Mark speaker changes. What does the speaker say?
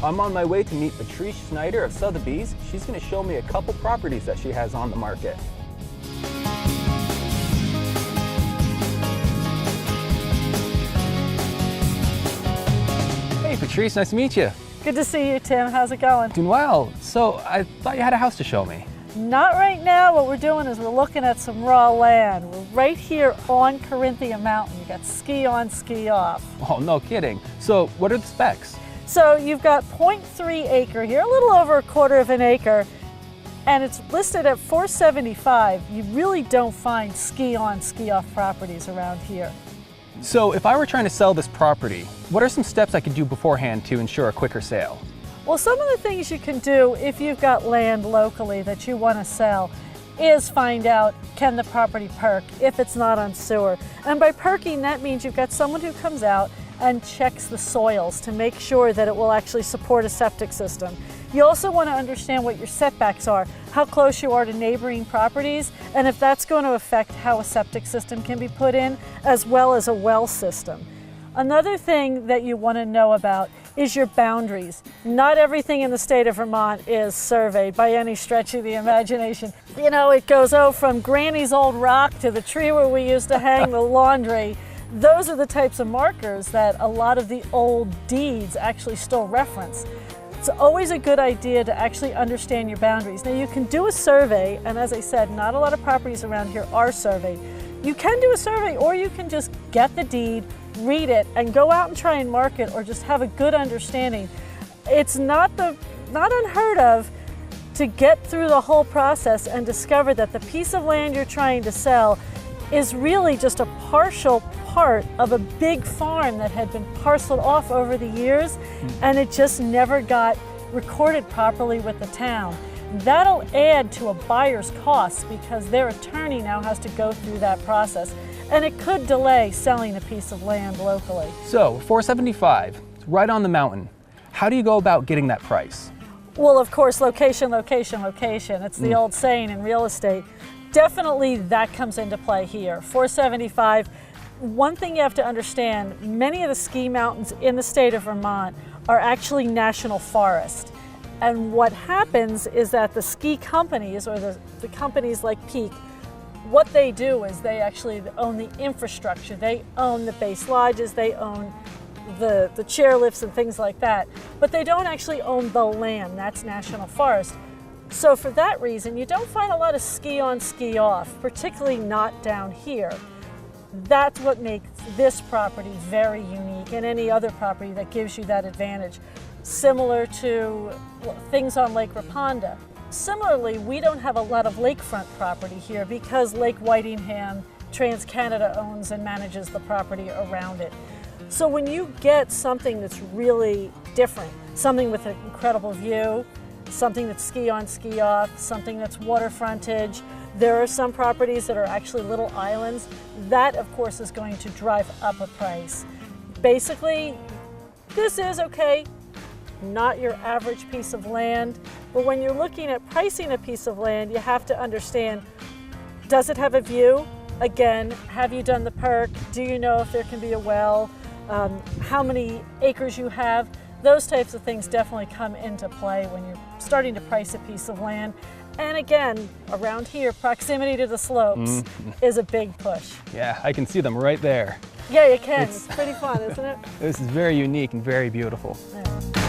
Speaker 1: I'm on my way to meet Patrice Schneider of Sotheby's. She's going to show me a couple properties that she has on the market. Hey Patrice, nice to meet you.
Speaker 2: Good to see you, Tim. How's it going?
Speaker 1: Doing well. So I thought you had a house to show me.
Speaker 2: Not right now. What we're doing is we're looking at some raw land. We're right here on Carinthia Mountain. You got ski on, ski off.
Speaker 1: Oh, no kidding. So what are the specs?
Speaker 2: So you've got 0.3 acre here, a little over 1/4 of an acre, and it's listed at $475. You really don't find ski on, ski off properties around here.
Speaker 1: So if I were trying to sell this property, what are some steps I could do beforehand to ensure a quicker sale?
Speaker 2: Well, some of the things you can do if you've got land locally that you want to sell is find out, can the property perk if it's not on sewer? And by perking, that means you've got someone who comes out and checks the soils to make sure that it will actually support a septic system. You also want to understand what your setbacks are, how close you are to neighboring properties, and if that's going to affect how a septic system can be put in, as well as a well system. Another thing that you want to know about is your boundaries. Not everything in the state of Vermont is surveyed by any stretch of the imagination. You know, it goes, from Granny's old rock to the tree where we used to hang the laundry. Those are the types of markers that a lot of the old deeds actually still reference. It's always a good idea to actually understand your boundaries. Now you can do a survey, and as I said, not a lot of properties around here are surveyed. You can do a survey, or you can just get the deed, read it, and go out and try and mark it, or just have a good understanding. It's not unheard of to get through the whole process and discover that the piece of land you're trying to sell is really just a partial part of a big farm that had been parceled off over the years, and it just never got recorded properly with the town. That'll add to a buyer's costs because their attorney now has to go through that process, and it could delay selling a piece of land locally.
Speaker 1: So $475, it's right on the mountain. How do you go about getting that price?
Speaker 2: Well, of course, location, location, location. It's the old saying in real estate. Definitely that comes into play here. $475. One thing you have to understand, many of the ski mountains in the state of Vermont are actually national forest. And what happens is that the ski companies, or the companies like Peak, what they do is they actually own the infrastructure. They own the base lodges, they own the chairlifts and things like that. But they don't actually own the land. That's national forest. So for that reason, you don't find a lot of ski on, ski off, particularly not down here. That's what makes this property very unique, and any other property that gives you that advantage. Similar to things on Lake Raponda. Similarly, we don't have a lot of lakefront property here because Lake Whitingham, TransCanada owns and manages the property around it. So when you get something that's really different, something with an incredible view, something that's ski on, ski off, something that's water frontage. There are some properties that are actually little islands. That, of course, is going to drive up a price. Basically, this is okay, not your average piece of land, but when you're looking at pricing a piece of land, you have to understand, does it have a view? Again, have you done the perk? Do you know if there can be a well? How many acres you have? Those types of things definitely come into play when you're starting to price a piece of land. And again, around here, proximity to the slopes is a big push.
Speaker 1: Yeah, I can see them right there.
Speaker 2: Yeah, you can. It's pretty fun, isn't it?
Speaker 1: This is very unique and very beautiful.
Speaker 2: Yeah.